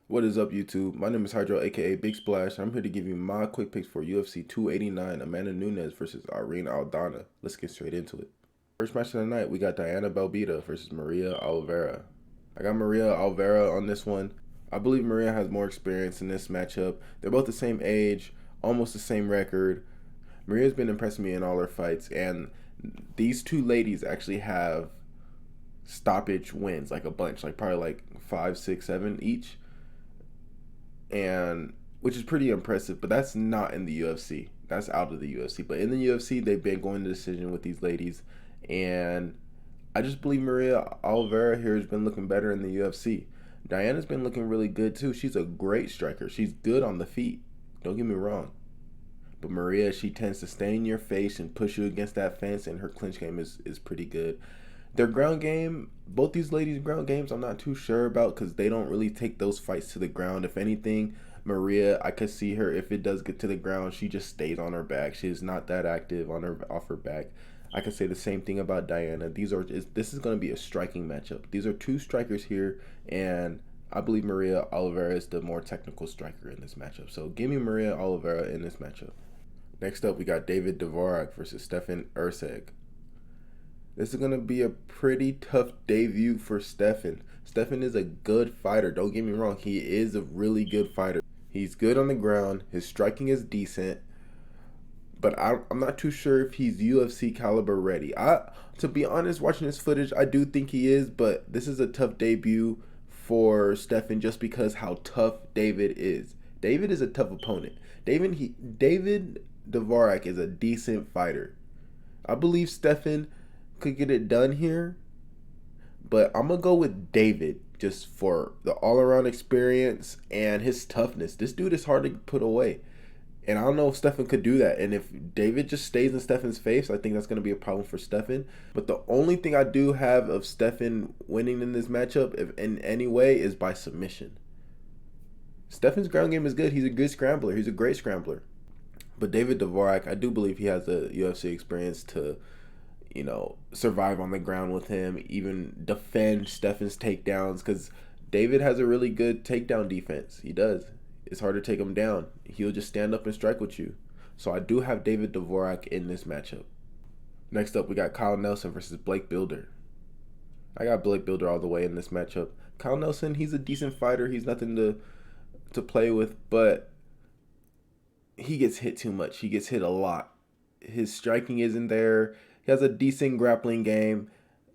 What is up, YouTube? My name is Hydro, aka Big Splash. I'm here to give you my quick picks for UFC 289, Amanda Nunes versus Irene Aldana. Let's get straight into it. First match of the night, we got Diana Belbita versus Maria Oliveira. I got Maria Oliveira on this one. I believe Maria has more experience in this matchup. They're both the same age, almost the same record. Maria's been impressing me in all her fights, and these two ladies actually have stoppage wins, like a bunch, like probably like 5, 6, 7 each, and which is pretty impressive. But that's not in the UFC. That's out of the UFC. But in the UFC, they've been going to decision with these ladies, and I just believe Maria Oliveira here has been looking better in the UFC. Diana's been looking really good too. She's a great striker. She's good on the feet. Don't get me wrong. But Maria, she tends to stay in your face and push you against that fence, and her clinch game is pretty good. Their ground game, both these ladies' ground games, I'm not too sure about because they don't really take those fights to the ground. If anything, Maria, I could see her, if it does get to the ground, she just stays on her back. She is not that active off her back. I could say the same thing about Diana. This is going to be a striking matchup. These are two strikers here, and I believe Maria Oliveira is the more technical striker in this matchup. So give me Maria Oliveira in this matchup. Next up, we got David Dvorak versus Stefan Erceg. This is going to be a pretty tough debut for Stefan. Stefan is a good fighter. Don't get me wrong. He is a really good fighter. He's good on the ground. His striking is decent. But I'm not too sure if he's UFC caliber ready. To be honest, watching this footage, I do think he is. But this is a tough debut for Stefan just because how tough David is. David is a tough opponent. David Dvorak is a decent fighter. I believe Stefan could get it done here, but I'm gonna go with David just for the all-around experience and his toughness. This dude is hard to put away, and I don't know if Stefan could do that. And if David just stays in Stefan's face, I think that's gonna be a problem for Stefan. But the only thing I do have of Stefan winning in this matchup, if in any way, is by submission. Stefan's ground game is good. He's a good scrambler. He's a great scrambler. But David Dvorak, I do believe he has the UFC experience to, survive on the ground with him, even defend Stefan's takedowns, because David has a really good takedown defense. He does. It's hard to take him down. He'll just stand up and strike with you. So I do have David Dvorak in this matchup. Next up, we got Kyle Nelson versus Blake Bilder. I got Blake Bilder all the way in this matchup. Kyle Nelson, he's a decent fighter. He's nothing to play with, but he gets hit too much. He gets hit a lot. His striking isn't there. He has a decent grappling game,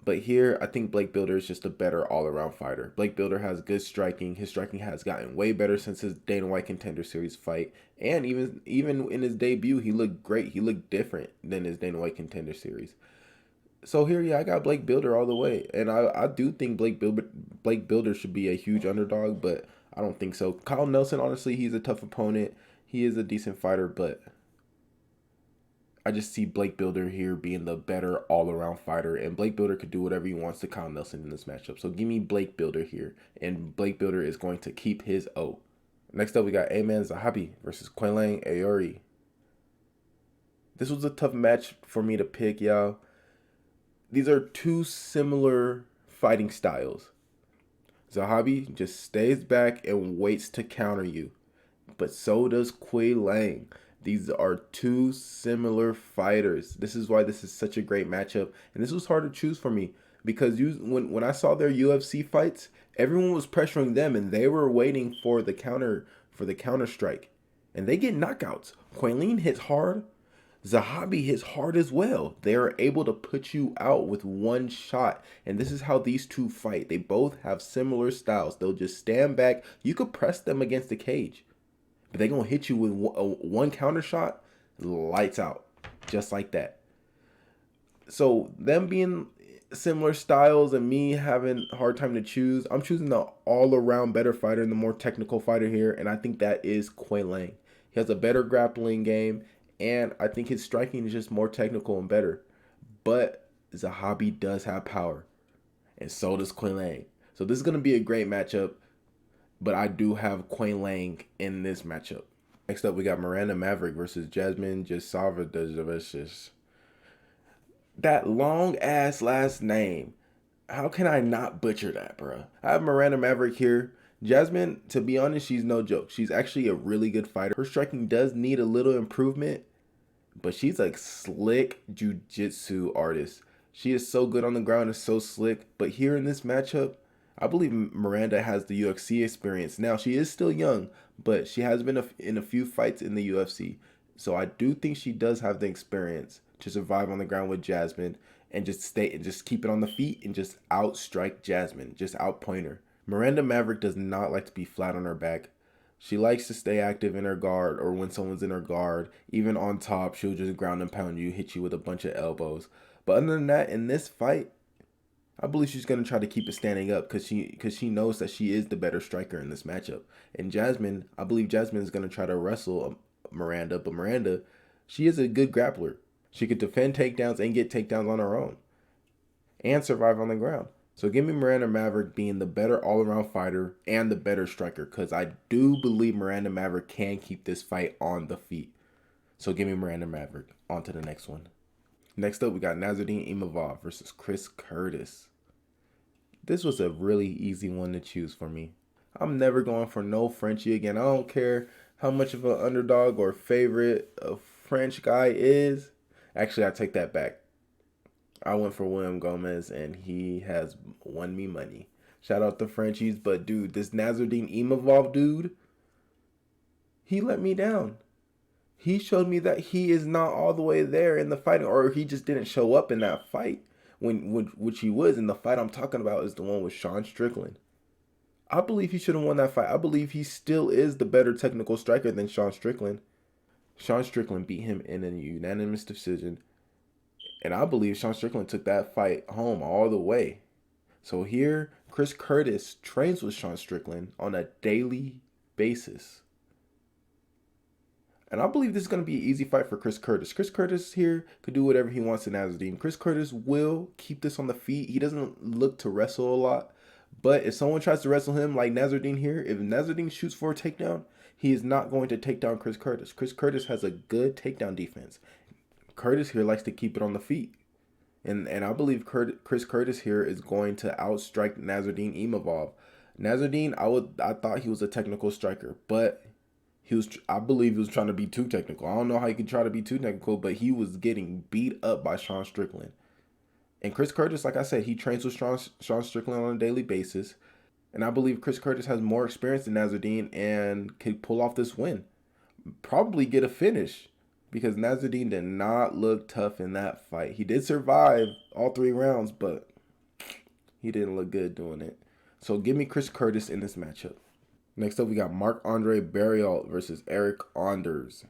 but here I think Blake Bilder is just a better all-around fighter. Blake Bilder has good striking. His striking has gotten way better since his Dana White Contender Series fight, and even in his debut, he looked great. He looked different than his Dana White Contender Series. So here, yeah, I got Blake Bilder all the way, and I do think Blake Bilder should be a huge underdog, but I don't think so. Kyle Nelson, honestly, he's a tough opponent. He is a decent fighter, but I just see Blake Bilder here being the better all-around fighter, and Blake Bilder could do whatever he wants to Kyle Nelson in this matchup. So give me Blake Bilder here, and Blake Bilder is going to keep his O. Next up, we got aimenn Zahabi versus quileng Aori. This was a tough match for me to pick, y'all. These are two similar fighting styles. Zahabi just stays back and waits to counter you, but so does quileng. These are two similar fighters. This is why this is such a great matchup. And this was hard to choose for me because when I saw their UFC fights, everyone was pressuring them and they were waiting for the counter strike. And they get knockouts. Quileng hits hard. Zahabi hits hard as well. They are able to put you out with one shot. And this is how these two fight. They both have similar styles. They'll just stand back. You could press them against the cage, but they're going to hit you with one counter shot, lights out, just like that. So them being similar styles and me having a hard time to choose, I'm choosing the all-around better fighter and the more technical fighter here, and I think that is quileng. He has a better grappling game, and I think his striking is just more technical and better. But Zahabi does have power, and so does quileng. So this is going to be a great matchup. But I do have quileng in this matchup. Next up, we got Miranda Maverick versus Jasmine jasudavicuis. That long-ass last name. How can I not butcher that, bro? I have Miranda Maverick here. Jasmine, to be honest, she's no joke. She's actually a really good fighter. Her striking does need a little improvement, but she's a slick jiu-jitsu artist. She is so good on the ground and so slick. But here in this matchup, I believe Miranda has the UFC experience. Now, she is still young, but she has been in a few fights in the UFC. So I do think she does have the experience to survive on the ground with Jasmine and just stay and just keep it on the feet and just outstrike Jasmine, just outpoint her. Miranda Maverick does not like to be flat on her back. She likes to stay active in her guard, or when someone's in her guard, even on top, she'll just ground and pound you, hit you with a bunch of elbows. But other than that, in this fight, I believe she's going to try to keep it standing up because she knows that she is the better striker in this matchup. And Jasmine, I believe Jasmine is going to try to wrestle Miranda, but Miranda, she is a good grappler. She could defend takedowns and get takedowns on her own and survive on the ground. So give me Miranda Maverick being the better all-around fighter and the better striker, because I do believe Miranda Maverick can keep this fight on the feet. So give me Miranda Maverick. On to the next one. Next up, we got Nassourdine Imavov versus Chris Curtis. This was a really easy one to choose for me. I'm never going for no Frenchie again. I don't care how much of an underdog or favorite a French guy is. Actually, I take that back. I went for William Gomez, and he has won me money. Shout out to Frenchies, but dude, this Nassourdine Imavov dude, he let me down. He showed me that he is not all the way there in the fighting, or he just didn't show up in that fight, which he was. In the fight I'm talking about is the one with Sean Strickland. I believe he should have won that fight. I believe he still is the better technical striker than Sean Strickland. Sean Strickland beat him in a unanimous decision. And I believe Sean Strickland took that fight home all the way. So here, Chris Curtis trains with Sean Strickland on a daily basis. And I believe this is going to be an easy fight for Chris Curtis. Chris Curtis here could do whatever he wants to Nassourdine. Chris Curtis will keep this on the feet. He doesn't look to wrestle a lot. But if someone tries to wrestle him like Nassourdine here, if Nassourdine shoots for a takedown, he is not going to take down Chris Curtis. Chris Curtis has a good takedown defense. Curtis here likes to keep it on the feet. And I believe Chris Curtis here is going to outstrike Nassourdine Imavov. Nassourdine, I thought he was a technical striker, but I believe he was trying to be too technical. I don't know how he could try to be too technical, but he was getting beat up by Sean Strickland. And Chris Curtis, like I said, he trains with Sean Strickland on a daily basis. And I believe Chris Curtis has more experience than Nassourdine and could pull off this win. Probably get a finish, because Nassourdine did not look tough in that fight. He did survive all 3 rounds, but he didn't look good doing it. So give me Chris Curtis in this matchup. Next up, we got marc-andre barriault versus Irene Aldana.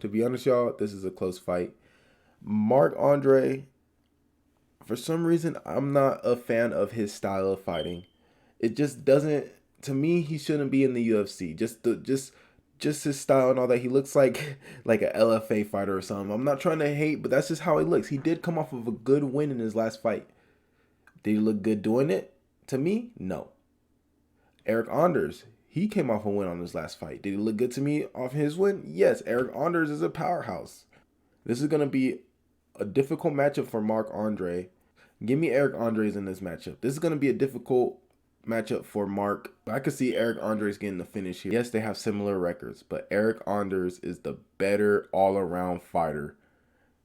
To be honest, y'all, this is a close fight. Marc-andre, for some reason, I'm not a fan of his style of fighting. It just doesn't, to me, he shouldn't be in the UFC. Just his style and all that. He looks like an LFA fighter or something. I'm not trying to hate, but that's just how he looks. He did come off of a good win in his last fight. Did he look good doing it? To me, no. Irene Aldana, he came off a win on his last fight. Did he look good to me off his win? Yes, Irene Aldana is a powerhouse. This is going to be a difficult matchup for Marc-andre. Give me Irene Aldana in this matchup. This is going to be a difficult matchup for Mark. I could see Irene Aldana getting the finish here. Yes, they have similar records, but Irene Aldana is the better all-around fighter.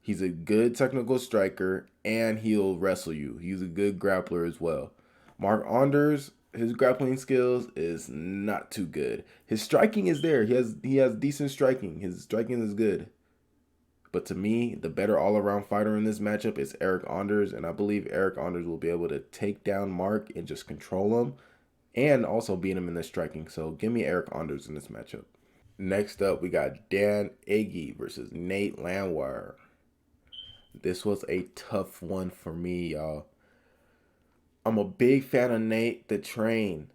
He's a good technical striker, and he'll wrestle you. He's a good grappler as well. Marc-andre, his grappling skills is not too good. His striking is there. He has decent striking. His striking is good. But to me, the better all-around fighter in this matchup is Irene Aldana, and I believe Irene Aldana will be able to take down Mark and just control him, and also beat him in the striking. So give me Irene Aldana in this matchup. Next up, we got Dan Ige versus Nate Landwehr. This was a tough one for me, y'all. I'm a big fan of Nate the Train,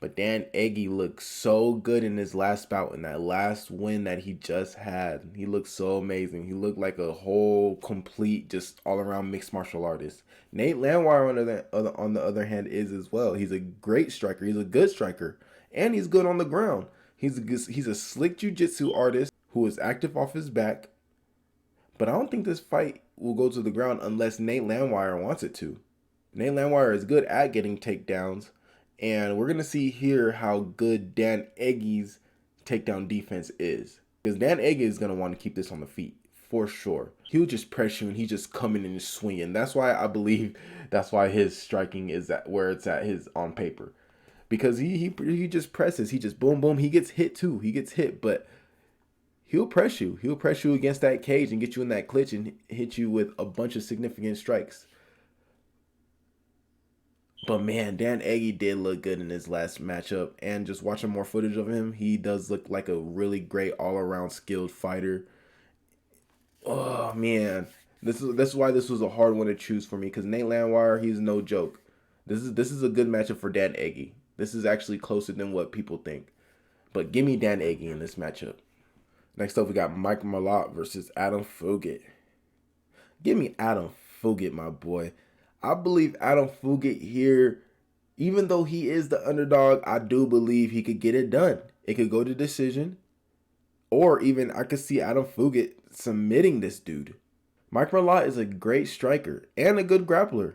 but Dan Ige looked so good in his last bout, in that last win that he just had. He looked so amazing. He looked like a whole complete, just all-around mixed martial artist. Nate Landwehr, on the other hand, is as well. He's a great striker. He's a good striker, and he's good on the ground. He's a slick jiu-jitsu artist who is active off his back. But I don't think this fight will go to the ground unless Nate Landwehr wants it to. Nate Landwehr is good at getting takedowns, And we're going to see here how good Dan Eggy's takedown defense is. Because Dan Eggy is going to want to keep this on the feet for sure. He'll just press you and he's just coming and swinging. That's why I believe that's why his striking is at where it's at his on paper. Because he just presses. He just boom, boom. He gets hit too. He gets hit, but he'll press you. He'll press you against that cage and get you in that clinch and hit you with a bunch of significant strikes. But man, Dan Eggy did look good in his last matchup. And just watching more footage of him, he does look like a really great all-around skilled fighter. Oh man, this is why this was a hard one to choose for me, because Nate Landwehr, he's no joke. This is a good matchup for Dan Eggy. This is actually closer than what people think. But give me Dan Eggy in this matchup. Next up, we got Mike Malott versus Adam Fugitt. Give me Adam Fugitt, my boy. I believe Adam Fugitt here, even though he is the underdog, I do believe he could get it done. It could go to decision. Or even I could see Adam Fugitt submitting this dude. Mike Malott is a great striker and a good grappler.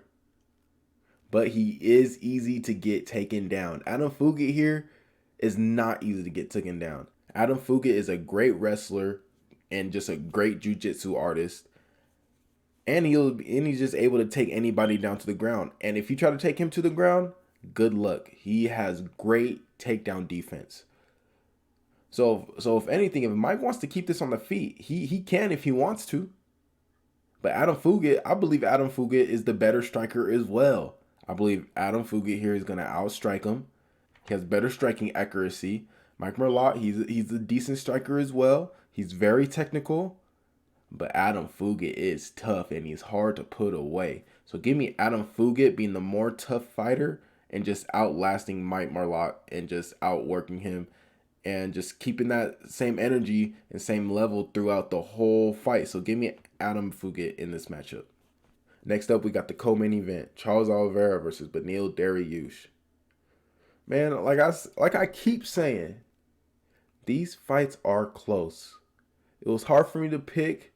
But he is easy to get taken down. Adam Fugitt here is not easy to get taken down. Adam Fugitt is a great wrestler and just a great jiu-jitsu artist. And he's just able to take anybody down to the ground. And if you try to take him to the ground, good luck. He has great takedown defense. So if anything, if Mike wants to keep this on the feet, he can if he wants to. But Adam Fugitt, I believe Adam Fugitt is the better striker as well. I believe Adam Fugitt here is going to outstrike him. He has better striking accuracy. Mike Malott, he's a decent striker as well. He's very technical. But Adam Fugitt is tough and he's hard to put away. So give me Adam Fugitt being the more tough fighter and just outlasting Mike Malott and just outworking him and just keeping that same energy and same level throughout the whole fight. So give me Adam Fugitt in this matchup. Next up, we got the co-main event, Charles Oliveira versus Beneil Dariush. Man, like I keep saying, these fights are close. It was hard for me to pick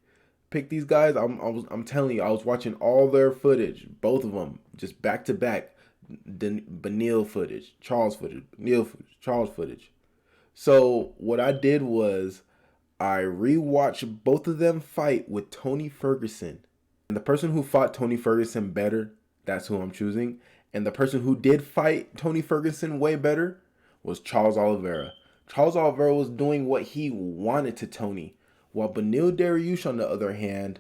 these guys. I'm telling you, I was watching all their footage, both of them, just back to back. Beneil footage, Charles footage, Beneil footage, Charles footage. So what I did was I rewatched both of them fight with Tony Ferguson. And the person who fought Tony Ferguson better, that's who I'm choosing. And the person who did fight Tony Ferguson way better was Charles Oliveira. Charles Oliveira was doing what he wanted to Tony, while Beneil Dariush, on the other hand,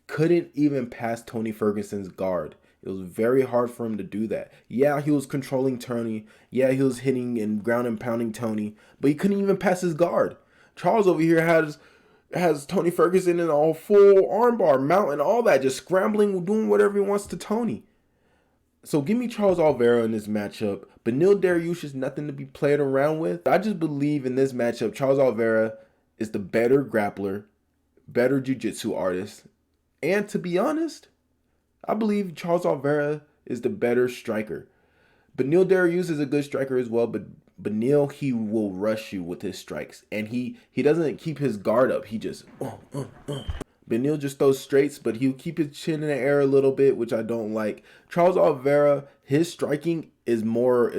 couldn't even pass Tony Ferguson's guard. It was very hard for him to do that. Yeah, he was controlling Tony. Yeah, he was hitting and ground and pounding Tony, but he couldn't even pass his guard. Charles over here has Tony Ferguson in a full armbar, mount and all that, just scrambling, doing whatever he wants to Tony. So give me Charles Oliveira in this matchup. Beneil Dariush is nothing to be played around with. I just believe in this matchup, Charles Oliveira is the better grappler, better jiu-jitsu artist. And to be honest, I believe Charles Oliveira is the better striker. Beneil Dariush is a good striker as well, but Beneil, he will rush you with his strikes. And he doesn't keep his guard up. He just... Beneil just throws straights, but he'll keep his chin in the air a little bit, which I don't like. Charles Oliveira, his striking is more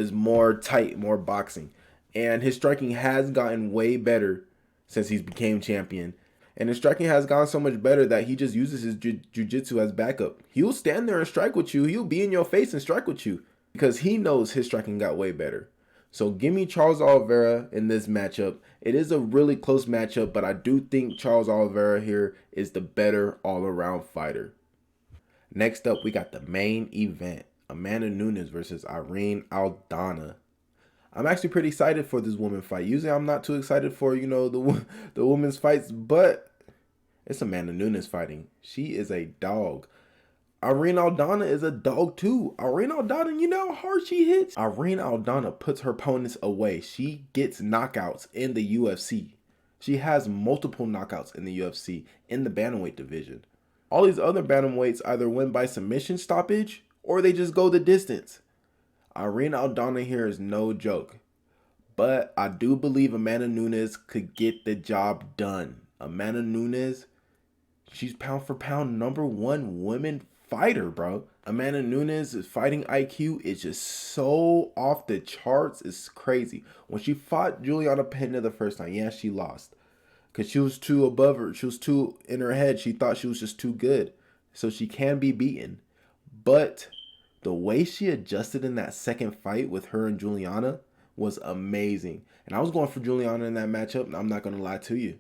tight, more boxing. And his striking has gotten way better since he's became champion. And his striking has gone so much better that he just uses his jiu-jitsu as backup. He'll stand there and strike with you. He'll be in your face and strike with you because he knows his striking got way better. So give me Charles Oliveira in this matchup. It is a really close matchup, but I do think Charles Oliveira here is the better all-around fighter. Next up, we got the main event, Amanda Nunes versus Irene Aldana. I'm actually pretty excited for this woman fight. Usually I'm not too excited for, the women's fights, but it's Amanda Nunes fighting. She is a dog. Irene Aldana is a dog too. Irene Aldana, you know how hard she hits? Irene Aldana puts her opponents away. She gets knockouts in the UFC. She has multiple knockouts in the UFC in the bantamweight division. All these other bantamweights either win by submission stoppage or they just go the distance. Irene Aldana here is no joke. But I do believe Amanda Nunes could get the job done. Amanda Nunes, she's pound for pound #1 women fighter, bro. Amanda Nunes' fighting IQ is just so off the charts. It's crazy. When she fought Juliana Pena the first time, yeah, she lost. Because she was too above her. She was too in her head. She thought she was just too good. So she can be beaten. But the way she adjusted in that second fight with her and Juliana was amazing. And I was going for Juliana in that matchup, and I'm not going to lie to you.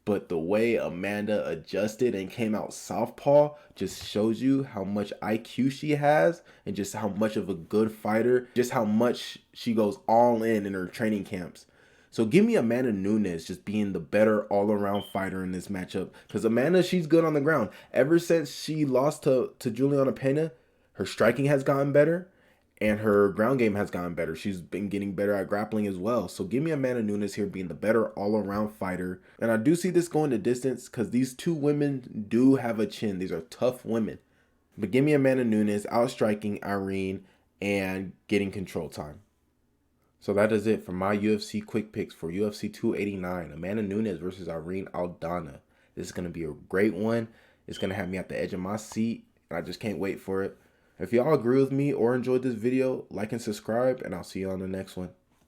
But the way Amanda adjusted and came out southpaw just shows you how much IQ she has and just how much of a good fighter, just how much she goes all in her training camps. So give me Amanda Nunes just being the better all-around fighter in this matchup. Because Amanda, she's good on the ground. Ever since she lost to Juliana Pena, her striking has gotten better and her ground game has gotten better. She's been getting better at grappling as well. So give me Amanda Nunes here being the better all-around fighter. And I do see this going the distance because these two women do have a chin. These are tough women. But give me Amanda Nunes outstriking Irene and getting control time. So that is it for my UFC quick picks for UFC 289. Amanda Nunes versus Irene Aldana. This is going to be a great one. It's going to have me at the edge of my seat, and I just can't wait for it. If y'all agree with me or enjoyed this video, like and subscribe, and I'll see you on the next one.